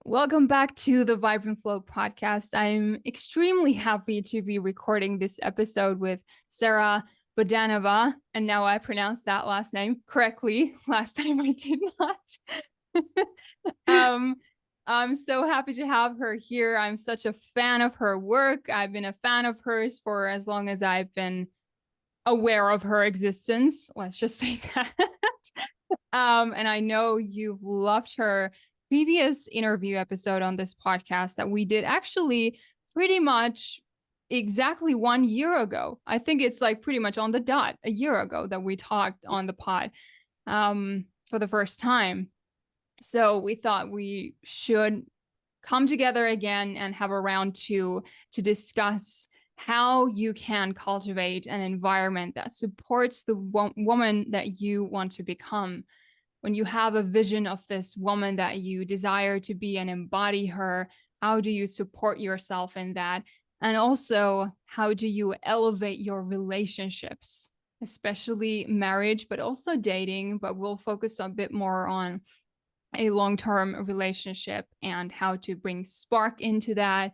Welcome back to the Vibrant Flow podcast. I'm extremely happy to be recording this episode with Sarah Bohdanova. And now I pronounced that last name correctly. Last time I did not. I'm so happy to have her here. I'm such a fan of her work. I've been a fan of hers for as long as I've been aware of her existence. Let's just say that. And I know you've loved her previous interview episode on this podcast that we did actually pretty much exactly 1 year ago. I think it's like pretty much on the dot a year ago that we talked on the pod for the first time. So we thought we should come together again and have a round two to discuss how you can cultivate an environment that supports the woman that you want to become. When you have a vision of this woman that you desire to be and embody her, how do you support yourself in that? And also, how do you elevate your relationships, especially marriage, but also dating? But we'll focus a bit more on a long-term relationship and how to bring spark into that,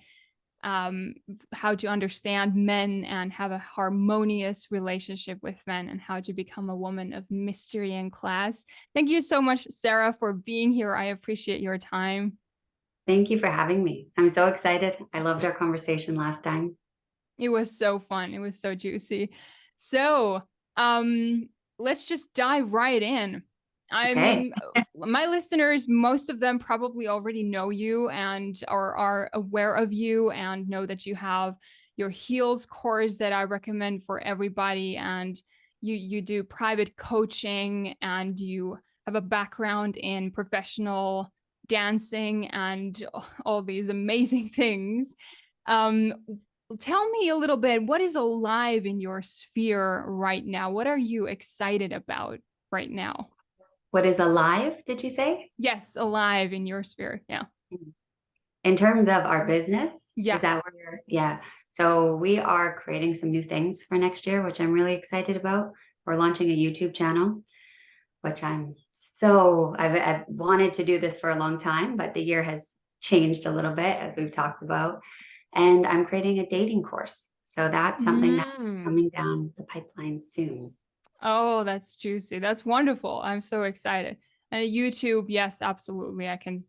how to understand men and have a harmonious relationship with men, and how to become a woman of mystery and class. Thank you so much, Sarah, for being here. I appreciate your time. Thank you for having me. I'm so excited. I loved our conversation last time. It was so fun. It was so juicy. So, let's just dive right in. I Okay. mean, my listeners, most of them probably already know you and are aware of you and know that you have your heels course that I recommend for everybody. And you do private coaching and you have a background in professional dancing and all these amazing things. Um, Tell me a little bit, what is alive in your sphere right now? What are you excited about right now? What is alive, did you say? Yes, alive in your sphere. Yeah. In terms of our business, is Yeah. that where yeah. So we are creating some new things for next year, which I'm really excited about. We're launching a YouTube channel, which I've wanted to do this for a long time, but the year has changed a little bit as we've talked about. And I'm creating a dating course. So that's something that's Mm. coming down the pipeline soon. Oh, that's juicy. That's wonderful. I'm so excited. And YouTube, yes, absolutely. I can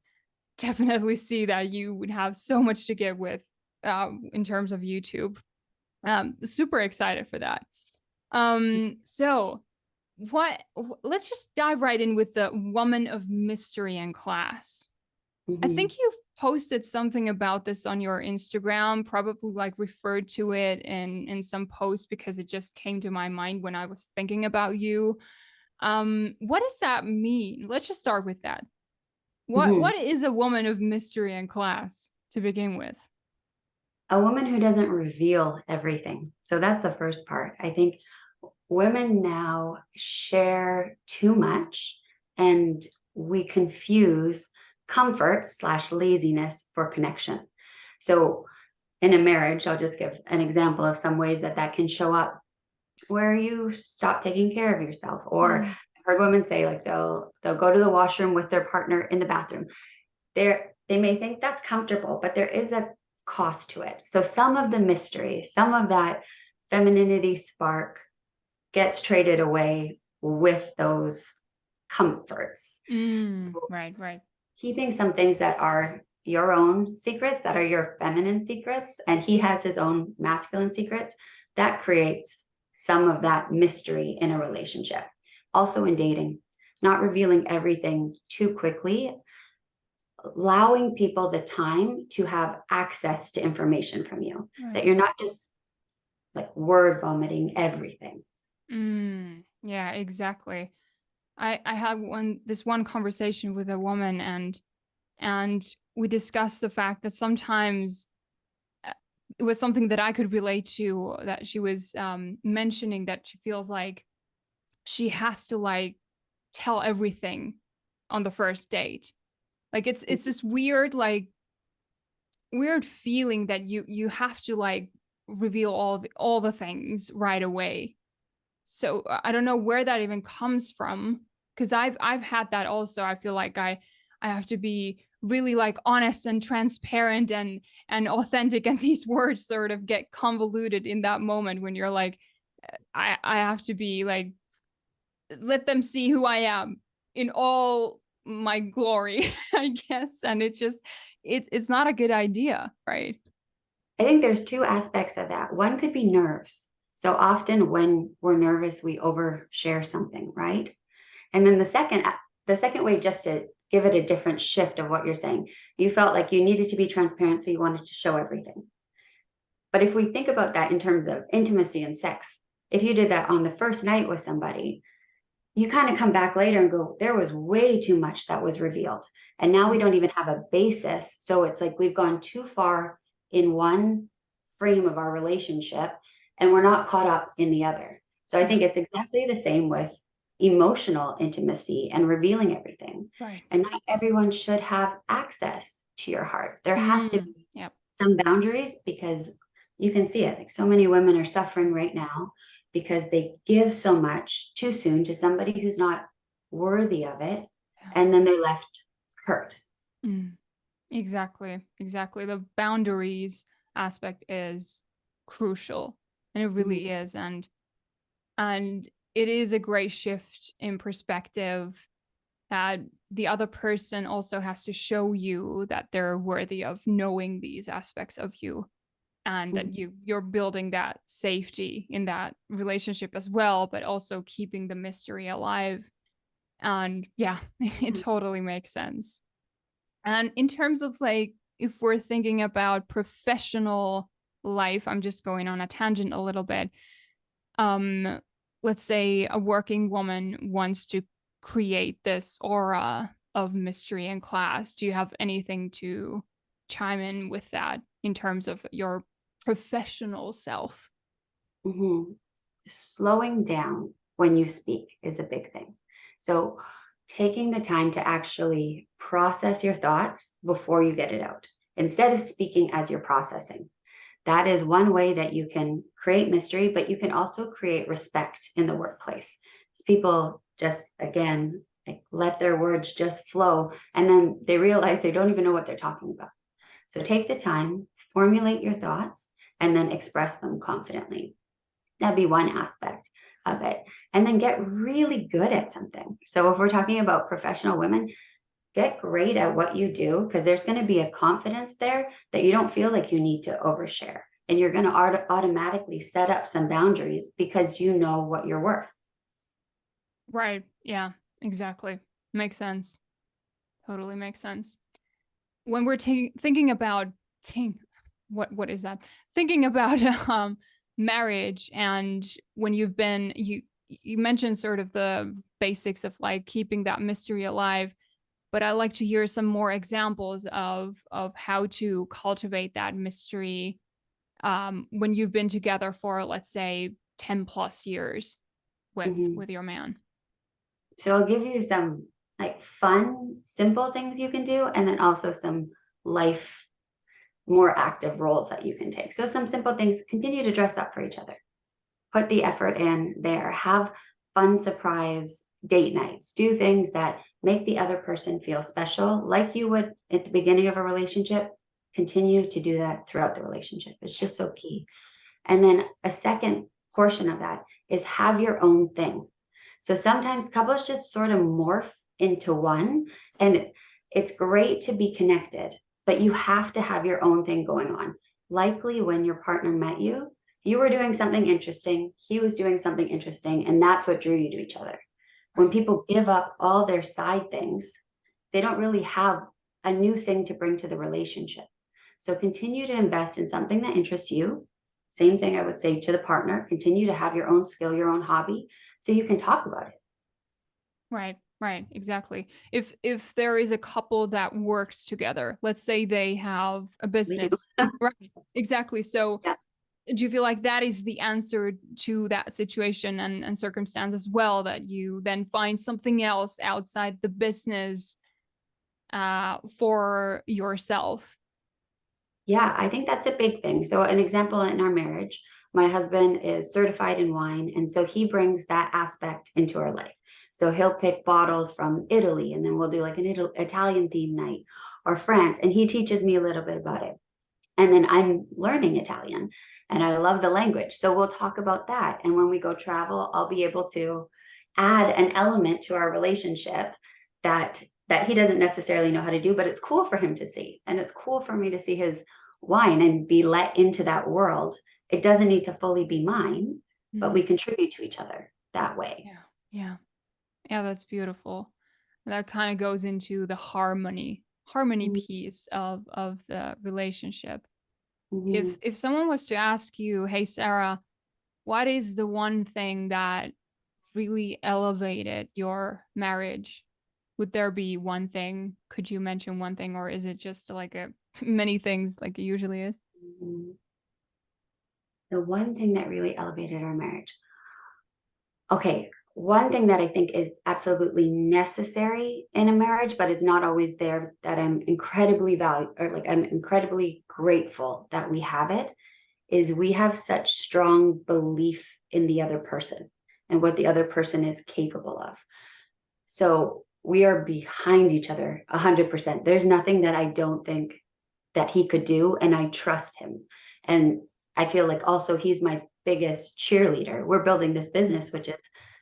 definitely see that you would have so much to give with in terms of YouTube. Super excited for that. So let's just dive right in with the woman of mystery and class. I Mhm. think you've posted something about this on your Instagram, probably like referred to it in some post because it just came to my mind when I was thinking about you. What does that mean? Let's just start with that. Mhm. What is a woman of mystery and class to begin with? A woman who doesn't reveal everything. So that's the first part. I think women now share too much and we confuse comfort slash laziness for connection. So in a marriage, I'll just give an example of some ways that that can show up where you stop taking care of yourself. Or Mm, I've heard women say like they'll go to the washroom with their partner in the bathroom. They may think that's comfortable, but there is a cost to it. So some of the mystery, some of that femininity spark gets traded away with those comforts. So right, right. keeping some things that are your own secrets, that are your feminine secrets, and he has his own masculine secrets, that creates some of that mystery in a relationship. Also in dating, not revealing everything too quickly, allowing people the time to have access to information from you, that Right. you're not just like word vomiting everything. Yeah, exactly. I had this one conversation with a woman and we discussed the fact that sometimes it was something that I could relate to, that she was mentioning that she feels like she has to like tell everything on the first date. Like it's this weird feeling that you have to like reveal all the things right away. So I don't know where that even comes from because I've had that also. I feel like I I have to be really like honest and transparent and authentic, and these words sort of get convoluted in that moment when you're like, I have to be like, let them see who I am in all my glory, I guess. And it's not a good idea, right? I think there's two aspects of that. One could be nerves. So often when we're nervous, we overshare something, right? And then the second way, just to give it a different shift of what you're saying, you felt like you needed to be transparent, so you wanted to show everything. But if we think about that in terms of intimacy and sex, if you did that on the first night with somebody, you kind of come back later and go, there was way too much that was revealed. And now we don't even have a basis. So it's like we've gone too far in one frame of our relationship and we're not caught up in the other. So I Yeah. think it's exactly the same with emotional intimacy and revealing everything. Right. And not everyone should have access to your heart. There has to be Yep. some boundaries, because you can see it. Like, so many women are suffering right now because they give so much too soon to somebody who's not worthy of it. Yeah. And then they're left hurt. Exactly. The boundaries aspect is crucial, and it Mhm. really is. And it is a great shift in perspective that the other person also has to show you that they're worthy of knowing these aspects of you, and that you're building that safety in that relationship as well, but also keeping the mystery alive. And yeah, it totally makes sense. And in terms of like, if we're thinking about professional life, I'm just going on a tangent a little bit. Um, let's say a working woman wants to create this aura of mystery in class. Do you have anything to chime in with that in terms of your professional self? Mhm. Slowing down when you speak is a big thing. So, taking the time to actually process your thoughts before you get it out, instead of speaking as you're processing. That is one way that you can create mystery, but you can also create respect in the workplace. Because people just, again, like, let their words just flow, and then they realize they don't even know what they're talking about. So take the time, formulate your thoughts, and then express them confidently. That'd be one aspect of it. And then get really good at something. So if we're talking about professional women, get great at what you do, because there's going to be a confidence there that you don't feel like you need to overshare. And you're going to automatically set up some boundaries because you know what you're worth. Right. Yeah, exactly. Makes sense. Totally makes sense. When we're thinking about think, what is that? Thinking about marriage, and when you mentioned sort of the basics of like keeping that mystery alive, but I'd like to hear some more examples of how to cultivate that mystery when you've been together for, let's say, 10 plus years Mhm. with your man. So I'll give you some like fun, simple things you can do, and then also some life, more active roles that you can take. So some simple things: continue to dress up for each other. Put the effort in there. Have fun surprise date nights. Do things that make the other person feel special, like you would at the beginning of a relationship. Continue to do that throughout the relationship. It's just so key. And then a second portion of that is have your own thing. So sometimes couples just sort of morph into one, and it's great to be connected, but you have to have your own thing going on. Likely when your partner met you, you were doing something interesting, he was doing something interesting, and that's what drew you to each other. When Right. people give up all their side things, they don't really have a new thing to bring to the relationship. So continue to invest in something that interests you. Same thing I would say to the partner: continue to have your own skill, your own hobby, so you can talk about it. Right, exactly. If there is a couple that works together, let's say they have a We do. business. Right, exactly. So Yeah. do you feel like that is the answer to that situation and circumstance as well, that you then find something else outside the business for yourself? Yeah, I think that's a big thing. So, an example in our marriage, my husband is certified in wine. And so he brings that aspect into our life. So he'll pick bottles from Italy, and then we'll do like an Italian theme night, or France, and he teaches me a little bit about it. And then I'm learning Italian and I love the language. So we'll talk about that. And when we go travel, I'll be able to add an element to our relationship that he doesn't necessarily know how to do, but it's cool for him to see. And it's cool for me to see his wine and be let into that world. It doesn't need to fully be mine, but we contribute to each other that way. Yeah. Yeah. Yeah, that's beautiful. That kind of goes into the harmony piece of the relationship. Mm-hmm. If someone was to ask you, "Hey Sarah, what is the one thing that really elevated your marriage?" Would there be one thing? Could you mention one thing, or is it just like a many things like it usually is? Mm-hmm. The one thing that really elevated our marriage. Okay, one thing that I think is absolutely necessary in a marriage, but is not always there, that I'm incredibly I'm incredibly grateful that we have it, is we have such strong belief in the other person and what the other person is capable of. So we are behind each other 100%. There's nothing that I don't think that he could do, and I trust him. And I feel like also he's my biggest cheerleader. We're building this business, which is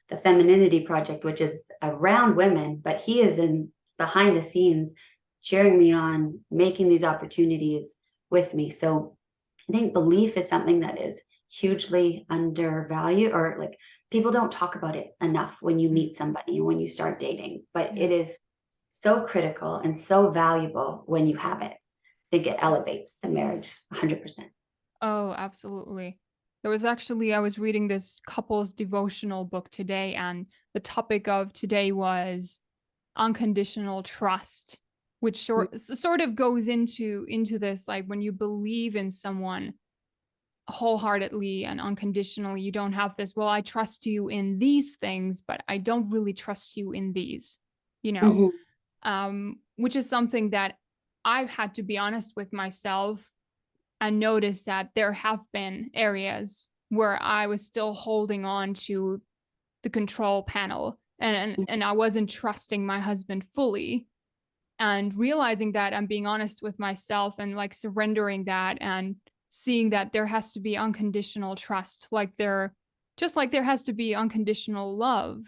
the Femininity Project, which is around women, but he is in behind the scenes cheering me on, making these opportunities with me. So I think belief is something that is hugely undervalued, or like people don't talk about it enough when you meet somebody and when you start dating, but Yeah. it is so critical and so valuable when you have it. I think it elevates the marriage 100%. Oh, absolutely. I was reading this couple's devotional book today, and the topic of today was unconditional trust, which sort of goes into this, like when you believe in someone wholeheartedly and unconditionally, you don't have this, well, I trust you in these things, but I don't really trust you in these, you know, Mm-hmm. which is something that I've had to be honest with myself and notice that there have been areas where I was still holding on to the control panel, and I wasn't trusting my husband fully, and realizing that I'm being honest with myself and like surrendering that and seeing that there has to be unconditional trust, like there has to be unconditional love,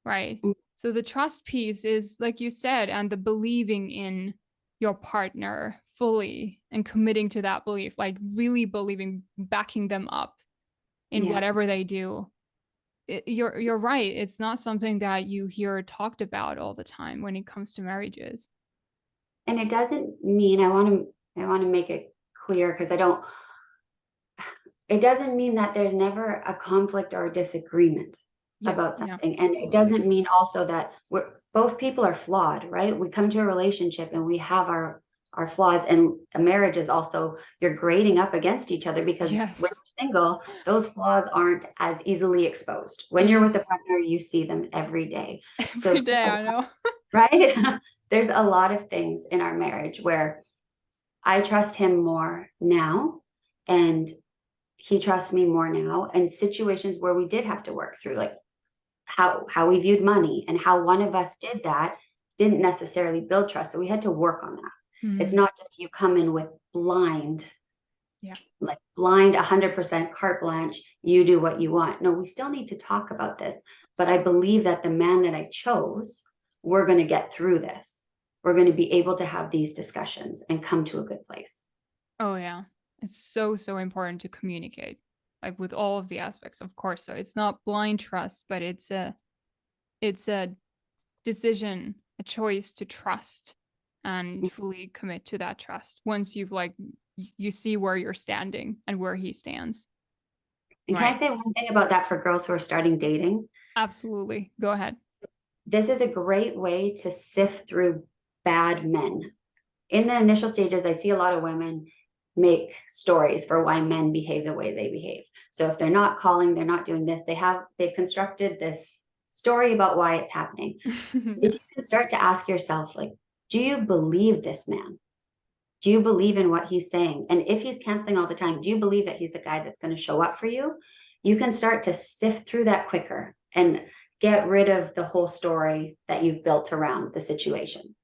right? So the trust piece is like you said, and the believing in your partner fully and committing to that belief, like really believing, backing them up in Yeah. whatever they do. You're right. It's not something that you hear talked about all the time when it comes to marriages. And it doesn't mean I want to make it clear, because I don't it doesn't mean that there's never a conflict or a disagreement Yeah, about yeah, something. And it absolutely. doesn't mean also that we're both people are flawed, right? We come to a relationship and we have our flaws, and a marriage is also you're grading up against each other, because when Yes. you're single, those flaws aren't as easily exposed. When you're with Mm. a partner, you see them every day. So Every day, I know. right? There's a lot of things in our marriage where I trust him more now, and he trusts me more now, and situations where we did have to work through, like how we viewed money and how one of us did that didn't necessarily build trust, so we had to work on that. It's Mm. not just you come in with Yeah. blind 100% carte blanche, you do what you want. No, we still need to talk about this, but I believe that the man that I chose, we're going to get through this. We're going to be able to have these discussions and come to a good place. Oh yeah. It's so, so important to communicate, like with all of the aspects, of course. So it's not blind trust, but it's a decision, a choice to trust and fully commit to that trust once you've like you see where you're standing and where he stands. And can I Right. say one thing about that for girls who are starting dating? Absolutely. Go ahead. This is a great way to sift through bad men. In the initial stages, I see a lot of women make stories for why men behave the way they behave. So if they're not calling, they're not doing this, they've constructed this story about why it's happening. If you Yes. can start to ask yourself, like, do you believe this man? Do you believe in what he's saying? And if he's canceling all the time, do you believe that he's a guy that's going to show up for you? You can start to sift through that quicker. And get rid of the whole story that you've built around the situation.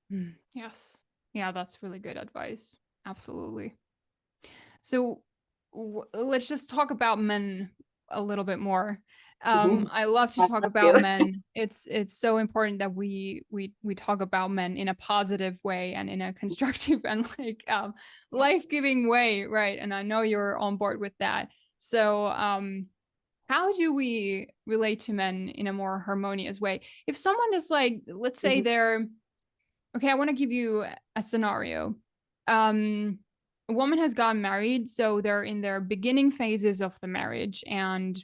Yes. Yeah, that's really good advice. Absolutely. So let's just talk about men a little bit more. Mhm. I love to I'd talk love about to. men. It's so important that we talk about men in a positive way and in a constructive and like Yeah. life-giving way, right? And I know you're on board with that. So how do we relate to men in a more harmonious way? If someone is like, let's say Mhm. they're okay, I want to give you a scenario. Um, a woman has gotten married, so they're in their beginning phases of the marriage, and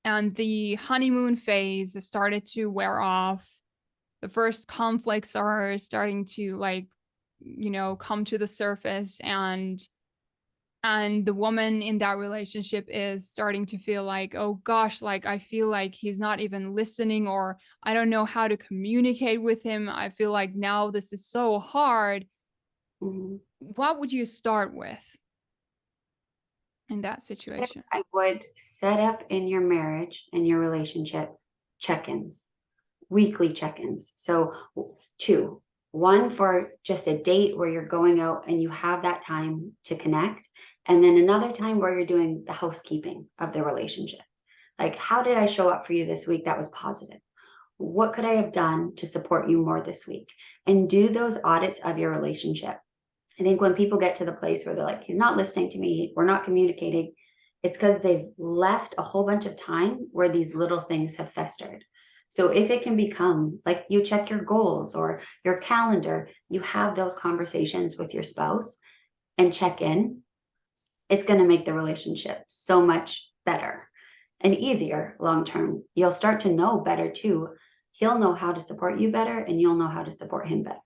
the honeymoon phase has started to wear off. The first conflicts are starting to like, come to the surface, and the woman in that relationship is starting to feel like, oh gosh, like I feel like he's not even listening, or I don't know how to communicate with him. I feel like now this is so hard. Mhm. What would you start with in that So situation? I would set up in your marriage and your relationship check-ins, weekly check-ins. So two, one for just a date where you're going out and you have that time to connect, and then another time where you're doing the housekeeping of the relationship. Like, how did I show up for you this week that was positive? What could I have done to support you more this week? And do those audits of your relationship. I think when people get to the place where they're like, he's not listening to me, we're not communicating, it's because they've left a whole bunch of time where these little things have festered. So if it can become like you check your goals or your calendar, you have those conversations with your spouse and check in, it's going to make the relationship so much better and easier long term. You'll start to know better too. He'll know how to support you better and you'll know how to support him better.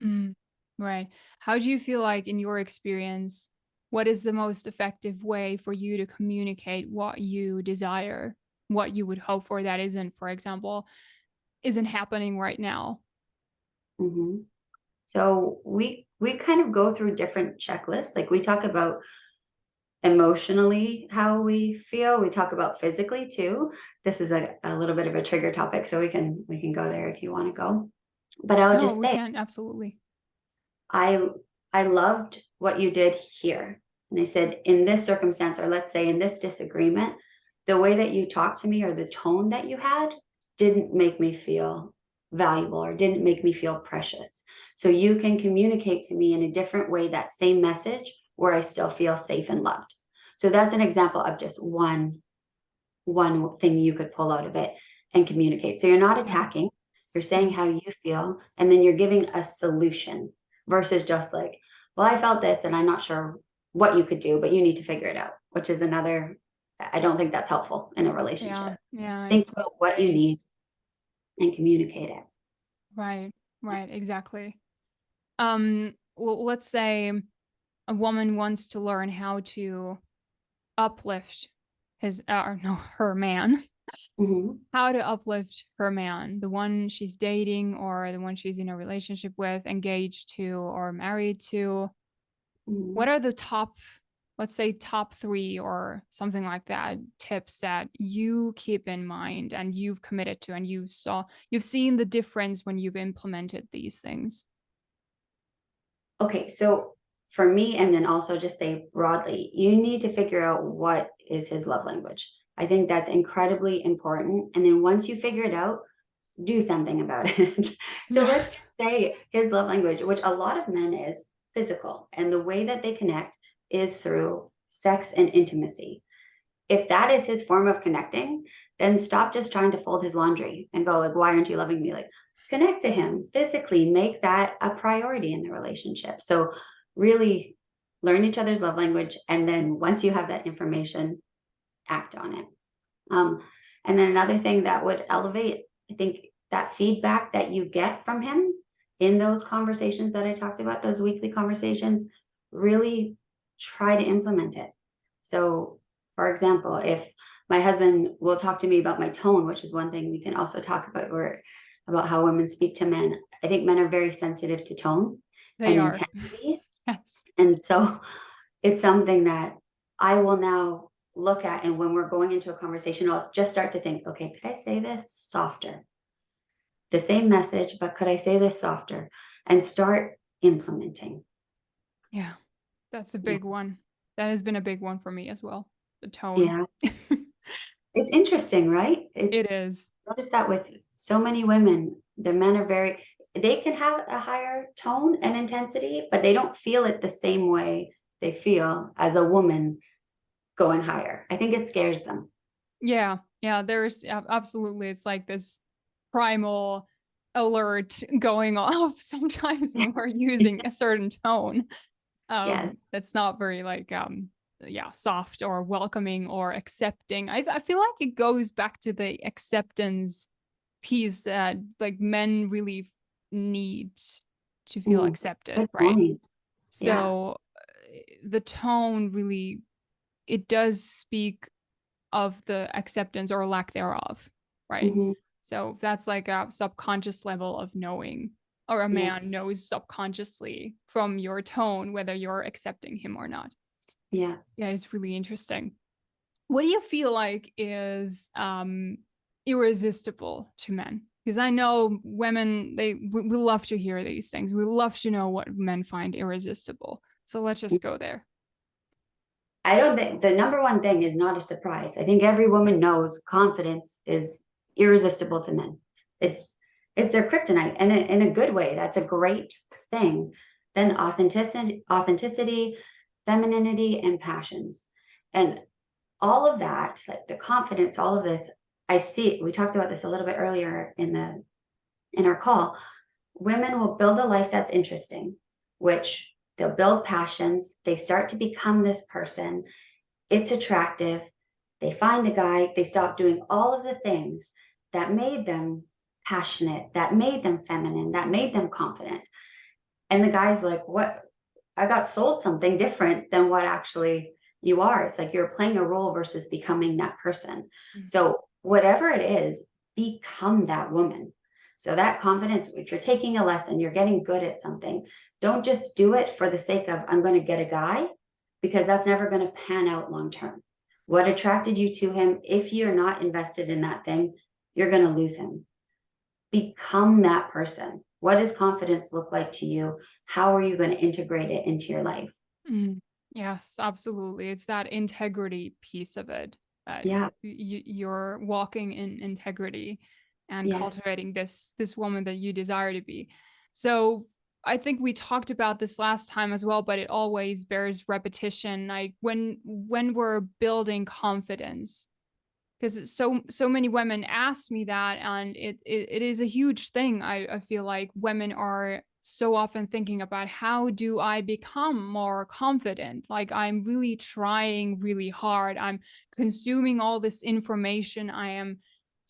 Mm, right. How do you feel like, in your experience, what is the most effective way for you to communicate what you desire, what you would hope for that isn't, for example, isn't happening right now? Mhm. So we kind of go through different checklists. Like we talk about emotionally how we feel. We talk about physically too. This is a little bit of a trigger topic, so we can go there if you want to go. But I'll No, just we say can absolutely. I I loved what you did here. And I said, in this circumstance, or let's say in this disagreement, the way that you talked to me or the tone that you had didn't make me feel valuable or didn't make me feel precious. So you can communicate to me in a different way that same message where I still feel safe and loved. So that's an example of just one thing you could pull out of it and communicate. So you're not Yeah. attacking, you're saying Mm, how you feel, and then you're giving a solution versus just like, well, I felt this and I'm not sure what you could do, but you need to figure it out, which is another, I don't think that's helpful in a yeah. relationship. Yeah. I Think totally about what you agree. need and communicate it. Right. Right. Exactly. Let's say a woman wants to learn how to uplift his or no, her man. Mhm, How to uplift her man, the one she's dating or the one she's in a relationship with, engaged to or married to. What mhm. are the top, let's say top 3 or something like that, tips that you keep in mind and you've committed to, and you've seen the difference when you've implemented these things? Okay, so for me, and then also just say broadly, you need to figure out what is his love language. I think that's incredibly important. And then once you figure it out, do something about it. So Yeah. let's just say his love language, which a lot of men is physical, and the way that they connect is through sex and intimacy. If that is his form of connecting, then stop just trying to fold his laundry and go like, why aren't you loving me? Like connect to him physically, make that a priority in the relationship. So really learn each other's love language. And then once you have that information, act on it. Um, and then another thing that would elevate, I think, that feedback that you get from him in those conversations that I talked about, those weekly conversations, really try to implement it. So, for example, if my husband will talk to me about my tone, which is one thing we can also talk about, or about how women speak to men. I think men are very sensitive to tone They and are. intensity. Yes. And so it's something that I will now look at, and when we're going into a conversation, I'll just start to think, okay, could I say this softer? The same message, but could I say this softer? And start implementing. Yeah, that's a Yeah. big one. That has been a big one for me as well. The tone. Yeah. It's interesting, right? It's It is. notice that with so many women, the men are they can have a higher tone and intensity, but they don't feel it the same way they feel as a woman going higher. I think it scares them. Yeah. Yeah. There's absolutely, it's like this primal alert going off sometimes when we're using a certain tone. Yes. That's not very like yeah, soft or welcoming or accepting. I feel like it goes back to the acceptance piece that like men really need to feel accepted, Good right? point. Yeah. So the tone really, it does speak of the acceptance or lack thereof, right? Mhm. So that's like a subconscious level of knowing, or a Yeah. man knows subconsciously from your tone whether you're accepting him or not. Yeah. Yeah, it's really interesting. What do you feel like is irresistible to men? Because I know women, we love to hear these things. We love to know what men find irresistible. So let's just go there. I don't think the number one thing is not a surprise. I think every woman knows confidence is irresistible to men. It's it's their kryptonite, and in a good way. That's a great thing. Then authenticity, femininity, and passions, and all of that, like the confidence, all of this. I see. We talked about this a little bit earlier in our call. Women will build a life that's interesting, which they'll build passions. They start to become this person. It's attractive. They find the guy. They stop doing all of the things that made them passionate, that made them feminine, that made them confident. And the guy's like, what? I got sold something different than what actually you are. It's like you're playing a role versus becoming that person. Mm. So, whatever it is, become that woman. So, that confidence, if you're taking a lesson, you're getting good at something, don't just do it for the sake of, I'm going to get a guy, because that's never going to pan out long term. What attracted you to him? If you're not invested in that thing, you're going to lose him. Become that person. What does confidence look like to you? How are you going to integrate it into your life? Mm. Yes, absolutely. It's that integrity piece of it that Yeah. you're walking in integrity and Yes. cultivating this woman that you desire to be. So I think we talked about this last time as well, but it always bears repetition. Like when we're building confidence, because so many women ask me that, and it is a huge thing. I feel like women are so often thinking about, how do I become more confident? Like, I'm really trying really hard, I'm consuming all this information, I am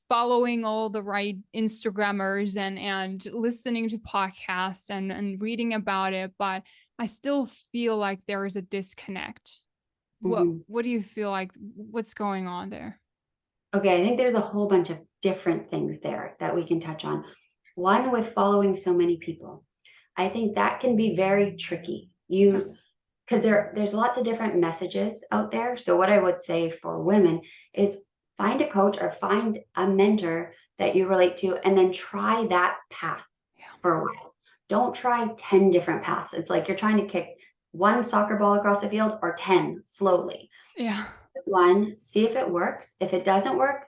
following all the right Instagrammers and listening to podcasts and reading about it, but I still feel like there is a disconnect. Mhm. What do you feel like, what's going on there? Okay, I think there's a whole bunch of different things there that we can touch on. One, with following so many people, I think that can be very tricky. Yes. Because there's lots of different messages out there. So what I would say for women is find a coach or find a mentor that you relate to, and then try that path Yeah. for a while. Don't try 10 different paths. It's like you're trying to kick one soccer ball across the field or 10 slowly. Yeah. One, see if it works. If it doesn't work,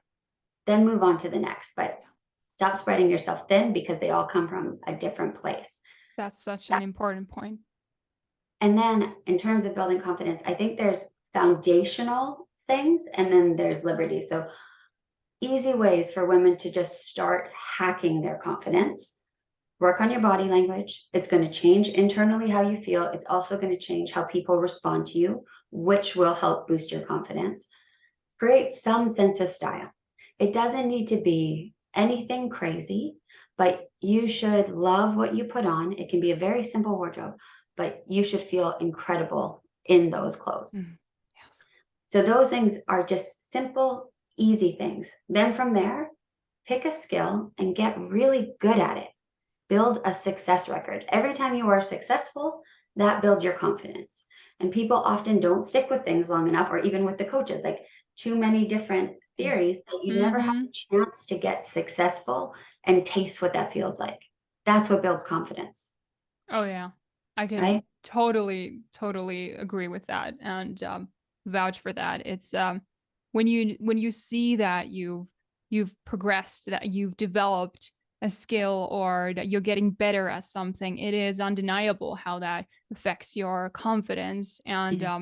then move on to the next. But stop spreading yourself thin, because they all come from a different place. That's such an important point. And then in terms of building confidence, I think there's foundational things and then there's liberty. So easy ways for women to just start hacking their confidence. Work on your body language. It's going to change internally how you feel. It's also going to change how people respond to you, which will help boost your confidence. Create some sense of style. It doesn't need to be anything crazy, but you should love what you put on. It can be a very simple wardrobe, but you should feel incredible in those clothes. Mm. Yes. So those things are just simple, easy things. Then from there, pick a skill and get really good at it. Build a success record. Every time you are successful, that builds your confidence. And people often don't stick with things long enough, or even with the coaches, like too many different Yeah. theories that you never have Mm-hmm. a chance to get successful and taste what that feels like. That's what builds confidence, Oh yeah. I can right? totally agree with that and vouch for that. It's when you see that you've progressed, that you've developed a skill or that you're getting better at something, it is undeniable how that affects your confidence Yeah.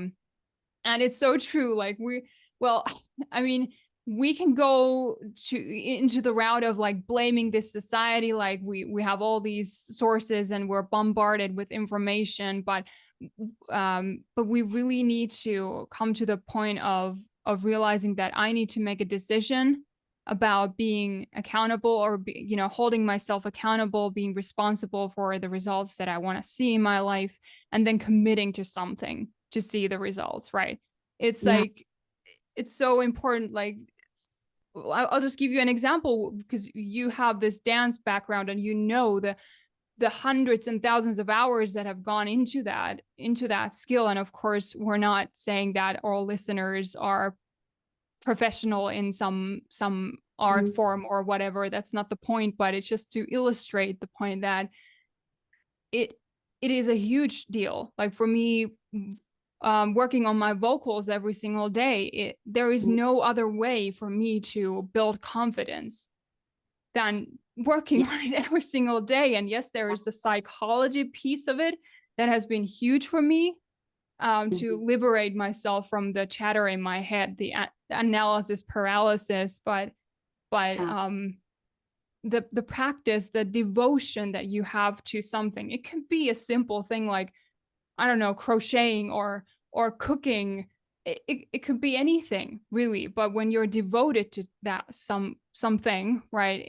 and it's so true. Like well, I mean, we can go into the route of like blaming this society, like we have all these sources and we're bombarded with information, but we really need to come to the point of realizing that I need to make a decision about being accountable or holding myself accountable, being responsible for the results that I want to see in my life, and then committing to something to see the results, right? It's Yeah. like it's so important. Like I'll just give you an example because you have this dance background and you know the hundreds and thousands of hours that have gone into that skill. And of course, we're not saying that all listeners are professional in some art Mhm. form or whatever. That's not the point, but it's just to illustrate the point that it it is a huge deal. Like for me, working on my vocals every single day, there is no other way for me to build confidence than working Yeah. on it every single day. And yes, there is the psychology piece of it that has been huge for me, to Mhm. liberate myself from the chatter in my head, the analysis paralysis. But Yeah. the practice, the devotion that you have to something, it can be a simple thing like, I don't know, crocheting or cooking. It could be anything really, but when you're devoted to that something, right,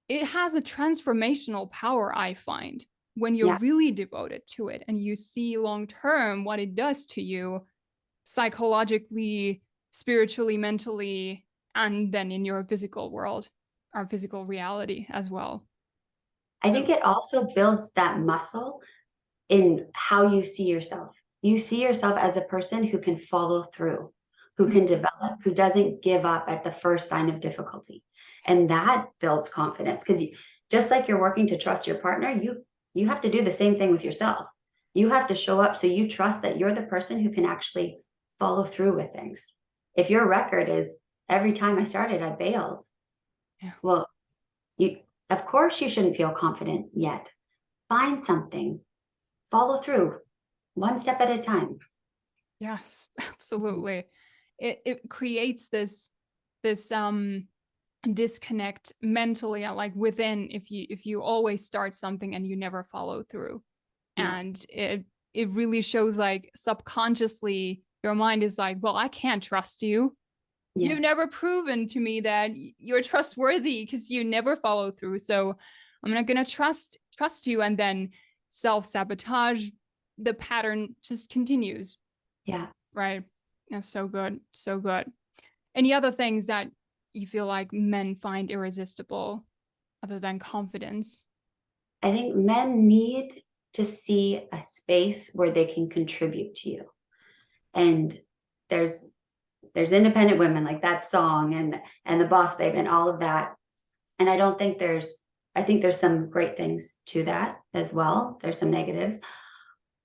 it has a transformational power, I find, when you're Yeah. really devoted to it and you see long term what it does to you psychologically, spiritually, mentally, and then in your physical world, our physical reality as well. I think So, it also builds that muscle in how you see yourself. You see yourself as a person who can follow through, who can mhm. develop, who doesn't give up at the first sign of difficulty. And that builds confidence because just like you're working to trust your partner, you have to do the same thing with yourself. You have to show up so you trust that you're the person who can actually follow through with things. If your record is every time I started, I bailed, Yeah. well, you of course you shouldn't feel confident yet. Find something, follow through one step at a time. Yes, Mhm. absolutely. It creates this disconnect mentally, like within, if you always start something and you never follow through. Yeah. And it really shows like subconsciously your mind is like, well, I can't trust you. You've Yes. never proven to me that you're trustworthy because you never follow through. So I'm not gonna trust you. And then self-sabotage, the pattern just continues. Yeah. Right. That's so good. So good. Any other things that you feel like men find irresistible other than confidence? I think men need to see a space where they can contribute to you. And there's there's independent women like that song and the boss babe and all of that. And I think there's some great things to that as well. There's some negatives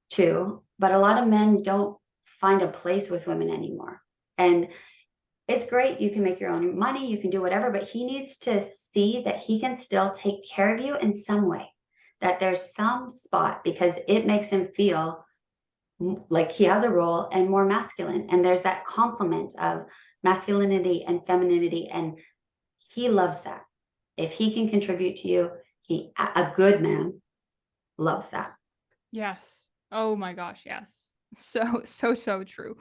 too, but a lot of men don't find a place with women anymore. And it's great. You can make your own money, you can do whatever, but he needs to see that he can still take care of you in some way, that there's some spot because it makes him feel like he has a role and more masculine. And there's that complement of masculinity and femininity. And he loves that. If he can contribute to you, a good man loves that. Yes. Oh my gosh, yes. So true.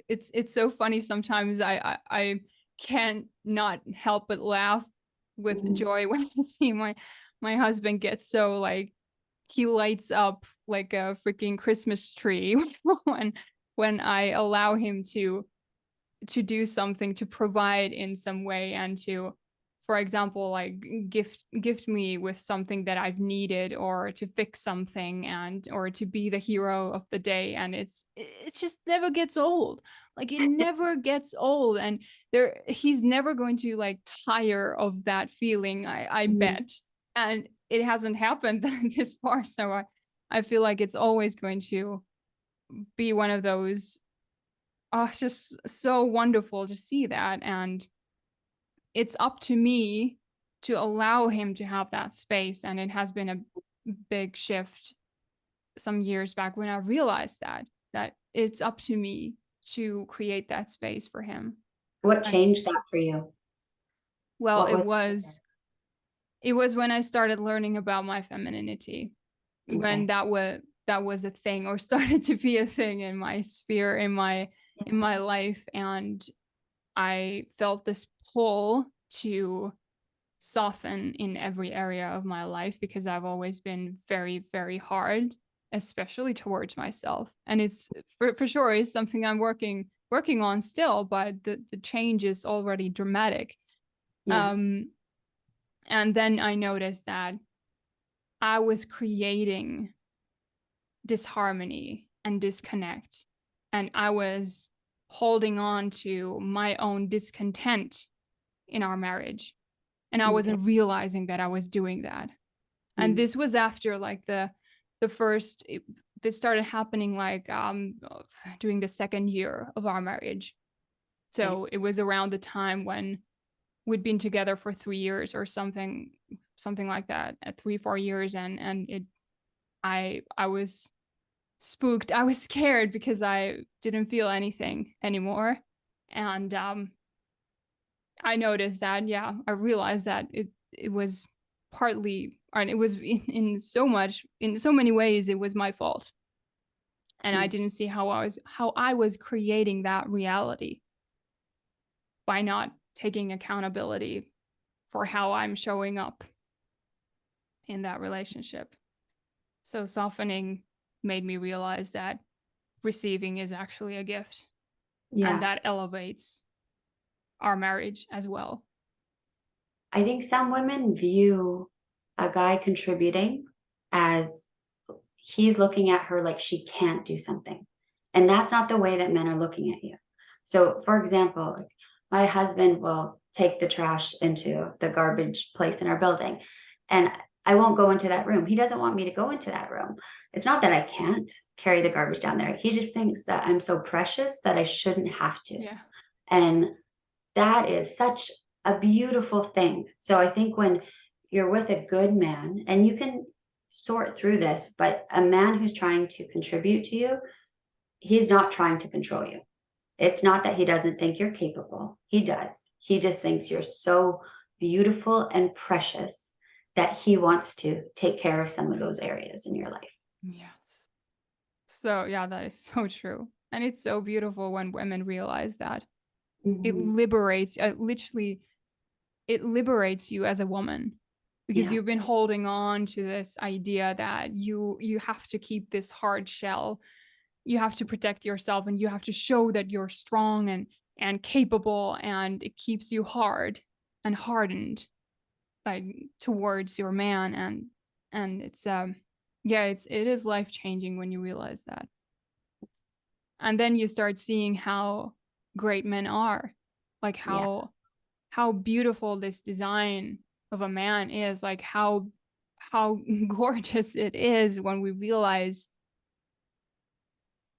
It's so funny sometimes I can't not help but laugh with Mhm. joy when I see my husband get so like he lights up like a freaking Christmas tree when when I allow him to do something, to provide in some way, and to for example, like gift me with something that I've needed, or to fix something, and or to be the hero of the day, and it just never gets old. Like it never gets old, and he's never going to like tire of that feeling, I Mhm. bet. And it hasn't happened this far, so I feel like it's always going to be one of those. Oh, it's just so wonderful to see that. And it's up to me to allow him to have that space. And it has been a big shift some years back when I realized that it's up to me to create that space for him. What And changed that for you? well, What it was was it was when I started learning about my femininity, it? Okay. when that was a thing, or started to be a thing in my sphere, in my life. And I felt this pull to soften in every area of my life, because I've always been very, very hard, especially towards myself. And it's for sure is something I'm working on still, but the change is already dramatic. Yeah. Um, and then I noticed that I was creating disharmony and disconnect, and I was holding on to my own discontent in our marriage, and I Okay. wasn't realizing that I was doing that. And Mm. this was after like the first this started happening like during the second year of our marriage. Okay. So it was around the time when we'd been together for 3 years or something like that, at 3-4 years. And I was spooked. I was scared because I didn't feel anything anymore. And I noticed that, yeah, I realized that it was partly, and it was in so many ways, it was my fault. And I Mm. didn't see how I was creating that reality by not taking accountability for how I'm showing up in that relationship. So softening made me realize that receiving is actually a gift, and Yeah. that elevates our marriage as well. I think some women view a guy contributing as he's looking at her like she can't do something. And that's not the way that men are looking at you. So, for example, like, my husband will take the trash into the garbage place in our building, and I won't go into that room. He doesn't want me to go into that room. It's not that I can't carry the garbage down there. He just thinks that I'm so precious that I shouldn't have to. Yeah. And that is such a beautiful thing. So I think when you're with a good man, and you can sort through this, but a man who's trying to contribute to you, he's not trying to control you. It's not that he doesn't think you're capable. He does. He just thinks you're so beautiful and precious that he wants to take care of some of those areas in your life. Yes. So, yeah, that is so true. And it's so beautiful when women realize that. It Mhm. liberates, literally, it liberates you as a woman, because Yeah. you've been holding on to this idea that you have to keep this hard shell. You have to protect yourself, and you have to show that you're strong and capable, and it keeps you hard and hardened, like towards your man. And it's yeah, it is life changing when you realize that. And then you start seeing how great men are, like Yeah. how beautiful this design of a man is, like how gorgeous it is when we realize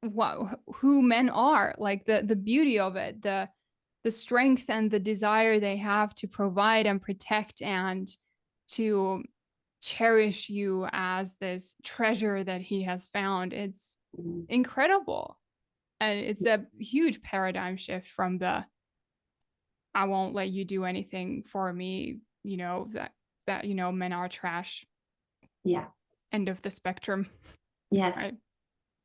what who men are, like the beauty of it, the strength and the desire they have to provide and protect, and to cherish you as this treasure that he has found. It's Mhm. incredible. And it's a huge paradigm shift from the I won't let you do anything for me, that men are trash, Yeah. end of the spectrum, Yes. right?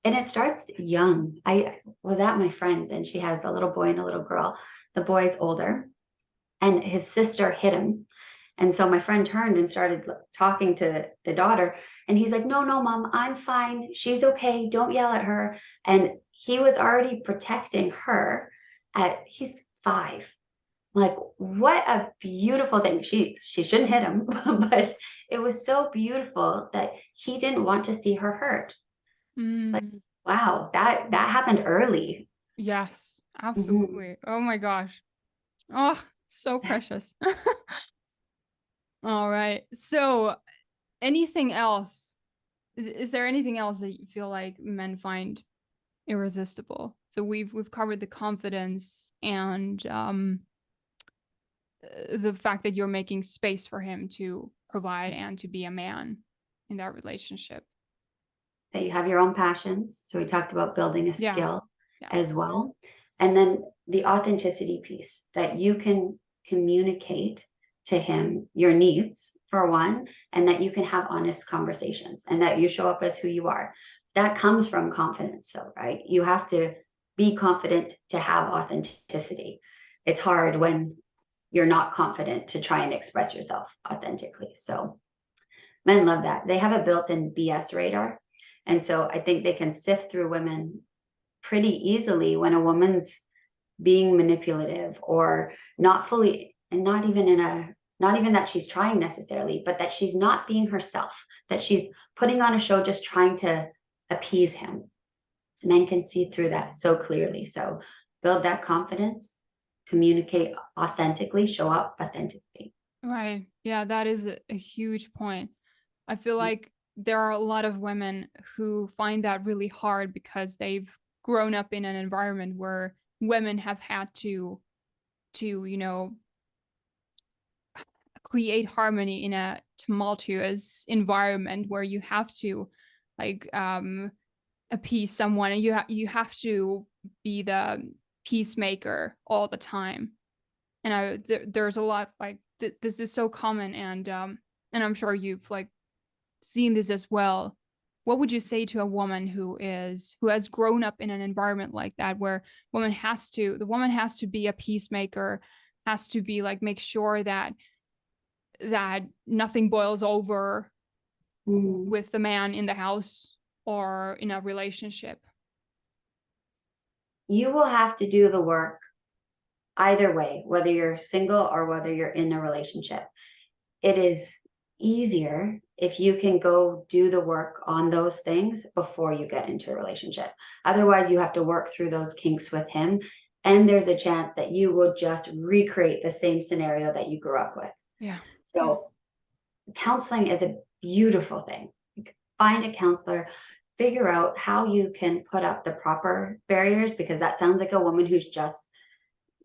And it starts young. I was at my friend's, and she has a little boy and a little girl. The boy's older, and his sister hit him. And so my friend turned and started talking to the daughter, and he's like, "No, no, mom, I'm fine. She's okay. Don't yell at her." And he was already protecting her he's 5. Like, what a beautiful thing. She shouldn't hit him, but it was so beautiful that he didn't want to see her hurt. Like, Mm, wow, that happened early. yes, Mhm. absolutely. Oh my gosh. Oh, so precious. All right. So, anything else? Is there anything else that you feel like men find irresistible? So we've covered the confidence and the fact that you're making space for him to provide and to be a man in that relationship. That you have your own passions. So we talked about building a Yeah. skill as Yes. well. And then the authenticity piece that you can communicate to him your needs for one, and that you can have honest conversations and that you show up as who you are. That comes from confidence. So, right? You have to be confident to have authenticity. It's hard when you're not confident to try and express yourself authentically. So men love that. They have a built-in BS radar. And so I think they can sift through women pretty easily when a woman's being manipulative or not fully, and not even in a, not even that she's trying necessarily, but that she's not being herself, that she's putting on a show just trying to appease him. Men can see through that so clearly. So build that confidence, communicate authentically, show up authentically. Right. Yeah, that is a huge point. I feel like there are a lot of women who find that really hard because they've grown up in an environment where women have had to, create harmony in a tumultuous environment where you have to like appease someone and you have to be the peacemaker all the time. And there's a lot like this is so common, and I'm sure you've like seen this as well. What would you say to a woman who has grown up in an environment like that where the woman has to be a peacemaker, has to be like make sure that nothing boils over Mhm. with the man in the house or in a relationship? You will have to do the work either way, whether you're single or whether you're in a relationship. It is easier if you can go do the work on those things before you get into a relationship. Otherwise, you have to work through those kinks with him. And there's a chance that you will just recreate the same scenario that you grew up with. Yeah. Yeah. So, counseling is a beautiful thing. Find a counselor, figure out how you can put up the proper barriers, because that sounds like a woman who's just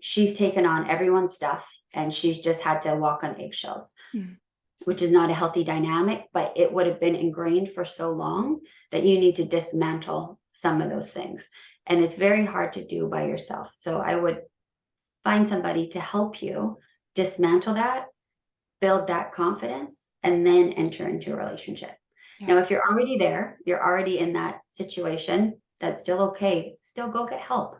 she's taken on everyone's stuff and she's just had to walk on eggshells, Mm. which is not a healthy dynamic, but it would have been ingrained for so long that you need to dismantle some of those things. And it's very hard to do by yourself. So I would find somebody to help you dismantle that, build that confidence, and then enter into a relationship. Yeah. Now, if you're already there, you're already in that situation, that's still okay. Still go get help.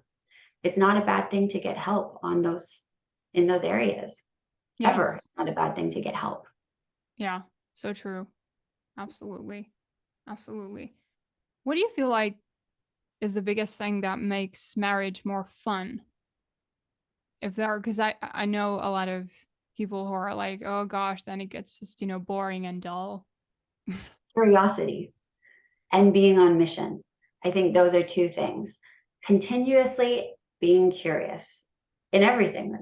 It's not a bad thing to get help on those in those areas. Ever. Yes. It's not a bad thing to get help. Yeah. So true. Absolutely. Absolutely. What do you feel like is the biggest thing that makes marriage more fun? If there are, because I know a lot of people who are like, oh gosh, then it gets just, boring and dull. Curiosity and being on mission. I think those are two things. Continuously being curious in everything. Like,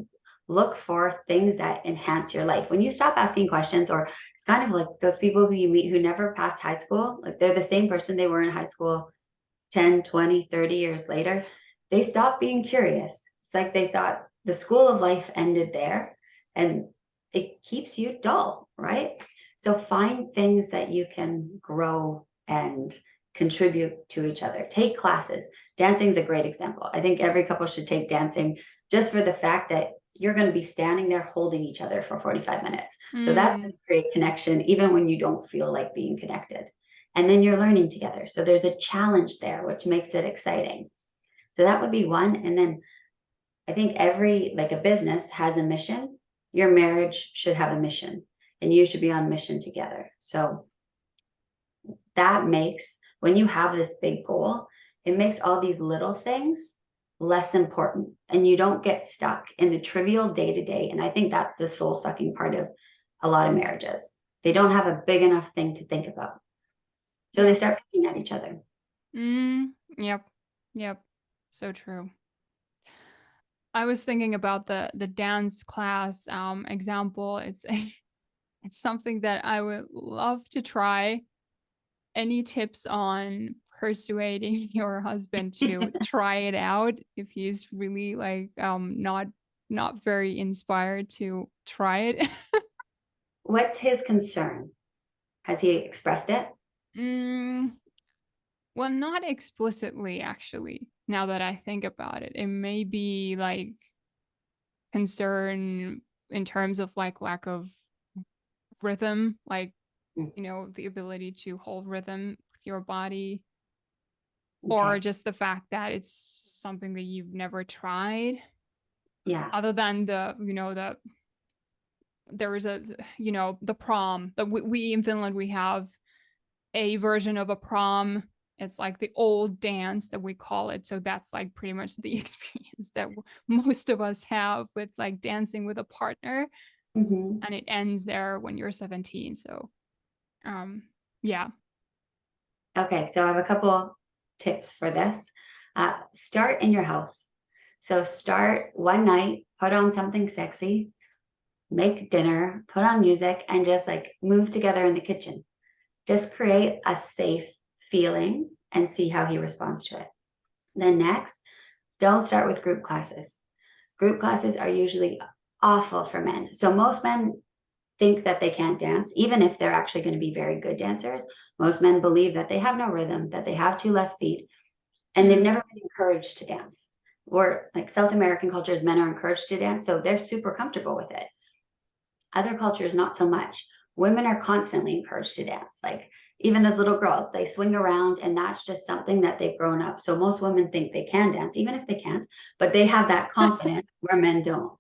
look for things that enhance your life. When you stop asking questions, or it's kind of like those people who you meet who never passed high school, like they're the same person they were in high school 10, 20, 30 years later, they stopped being curious. It's like they thought the school of life ended there, and it keeps you dull, right? So find things that you can grow and contribute to each other. Take classes. Dancing is a great example. I think every couple should take dancing, just for the fact that you're going to be standing there holding each other for 45 minutes. So that's going Mm, to create connection even when you don't feel like being connected, and then you're learning together. So there's a challenge there, which makes it exciting. So that would be one. And then I think every, like a business has a mission. Your marriage should have a mission, and you should be on mission together. So that makes, when you have this big goal, it makes all these little things less important, and you don't get stuck in the trivial day to day. And I think that's the soul sucking part of a lot of marriages. They don't have a big enough thing to think about. So they Yeah. start picking at each other. Yep. Yep. So true. I was thinking about the dance class example. It's something that I would love to try. Any tips on persuading your husband to try it out if he's really like not very inspired to try it? What's his concern? Has he expressed it? mm, well, not explicitly actually. Now that I think about it, it may be like concern in terms of like lack of rhythm, like Mm, the ability to hold rhythm with your body, or okay. just the fact that it's something that you've never tried, Yeah. other than the there is a the prom that we in Finland, we have a version of a prom. It's like the old dance that we call it, so that's like pretty much the experience that most of us have with like dancing with a partner, Hmm. and it ends there when you're 17. So um yeah. Okay. So I have a couple tips for this. Start in your house. So start one night, put on something sexy, make dinner, put on music, and just like move together in the kitchen. Just create a safe feeling and see how he responds to it. Then next, don't start with group classes. Group classes are usually awful for men. So most men think that they can't dance, even if they're actually going to be very good dancers. Most men believe that they have no rhythm, that they have two left feet, and they've Mm. never been encouraged to dance. Or like South American cultures, men are encouraged to dance, so they're super comfortable with it. Other cultures, not so much. Women are constantly encouraged to dance. Like even as little girls, they swing around, and that's just something that they've grown up. So most women think they can dance, even if they can't, but they have that confidence where men don't.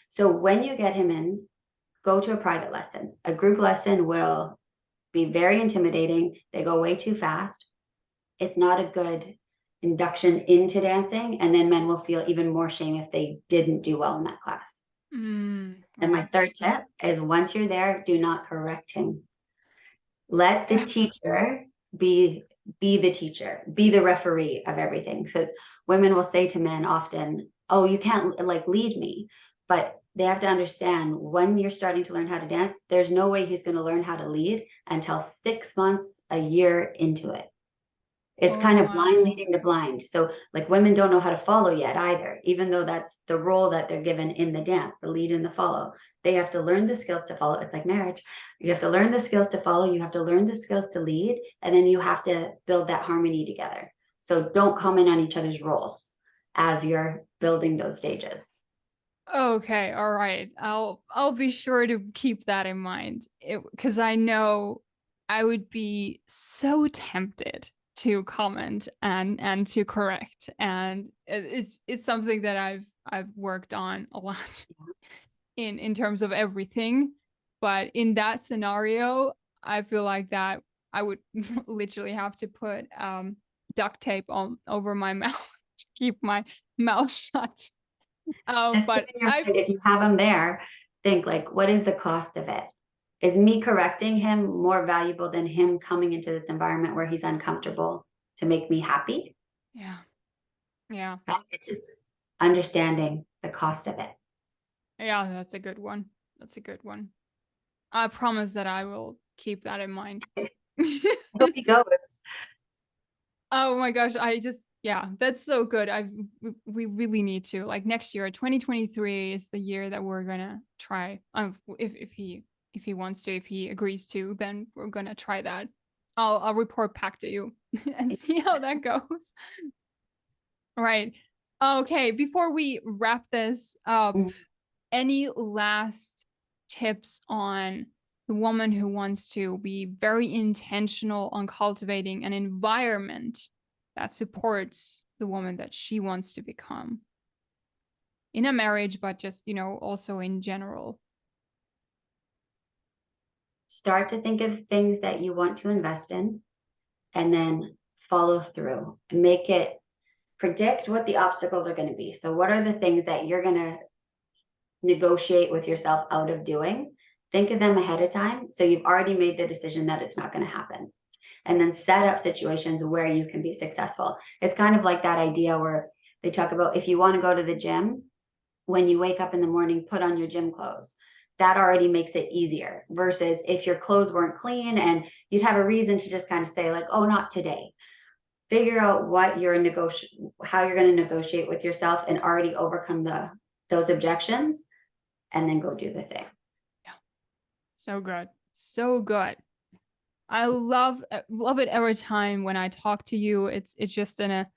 So when you get him in, go to a private lesson. A group lesson will be very intimidating. They go way too fast. It's not a good induction into dancing. And then men will feel even more shame if they didn't do well in that class. And my Right. third tip is once you're there, do not correct him. Let the Yeah. teacher be be the teacher, be the referee of everything. So women will say to men often, "Oh, you can't like lead me." But they have to understand when you're starting to learn how to dance, there's no way he's going to learn how to lead until 6 months, a year into it. It's Oh, kind of blind wow. leading the blind. So like women don't know how to follow yet either, even though that's the role that they're given in the dance, the lead and the follow. They have to learn the skills to follow. It's like marriage. You have to learn the skills to follow, you have to learn the skills to lead, and then you have to build that harmony together. So don't comment on each other's roles as you're building those stages. Okay, all right. I'll be sure to keep that in mind. Because I know I would be so tempted to comment and to correct, and it's something that I've worked on a lot in terms of everything. But in that scenario, I feel like that I would literally have to put duct tape on over my mouth to keep my mouth shut. Just keep But in your mind, if you have them there, think like, what is the cost of it? Is me correcting him more valuable than him coming into this environment where he's uncomfortable to make me happy? yeah, yeah, Right? It's just understanding the cost of it. yeah, that's a good one. That's a good one. I promise that I will keep that in mind. I hope he goes. Oh my gosh, yeah, that's so good. We really need to. Like next year, 2023 is the year that we're gonna try. If he wants to, if he agrees to, then we're gonna try that. I'll report back to you and see how that goes. Right. Okay, before we wrap this up, Mm. any last tips on the woman who wants to be very intentional on cultivating an environment that supports the woman that she wants to become in a marriage, but just, also in general? Start to think of things that you want to invest in and then follow through. Make it predict what the obstacles are going to be. So what are the things that you're going to negotiate with yourself out of doing? Think of them ahead of time. So you've already made the decision that it's not going to happen. And then set up situations where you can be successful. It's kind of like that idea where they talk about if you want to go to the gym, when you wake up in the morning, put on your gym clothes. That already makes it easier versus if your clothes weren't clean and you'd have a reason to just kind of say like, oh, not today. Figure out what you're how you're going to negotiate with yourself and already overcome those objections, and then go do the thing. Yeah. So good. So good. I love it every time when I talk to you. It's just an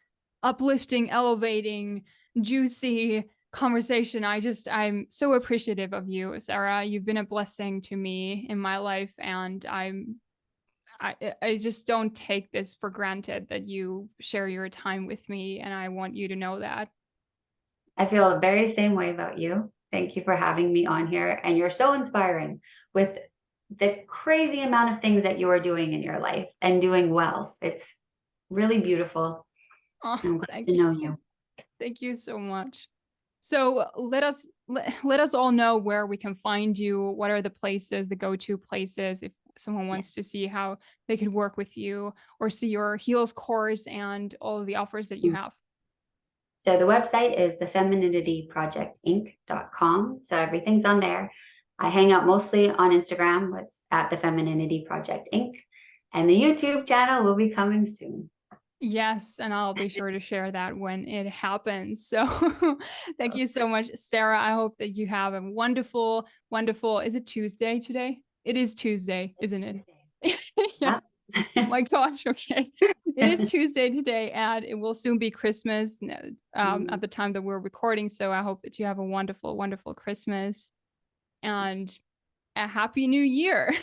uplifting, elevating, juicy conversation. I'm so appreciative of you, Sarah. You've been a blessing to me in my life, and I just don't take this for granted that you share your time with me, and I want you to know that. I feel the very same way about you. Thank you for having me on here. And you're so inspiring with the crazy amount of things that you are doing in your life and doing well. It's really beautiful. Oh, I'm glad thank to you. know you. Thank you so much. So let us all know where we can find you. What are the places, the go-to places, if someone wants to see how they could work with you or see your heels course and all of the offers that you have? So the website is the Femininity Project Inc.com. So everything's on there. I hang out mostly on Instagram. It's at the Femininity Project Inc. And the YouTube channel will be coming soon. Yes, and I'll be sure to share that when it happens. So thank you so much, Sarah. I hope that you have a wonderful, wonderful, is it Tuesday today? It is Tuesday, isn't it? Yes. My gosh, okay. It is Tuesday today, and it will soon be Christmas at the time that we're recording. So I hope that you have a wonderful, wonderful Christmas and a happy new year.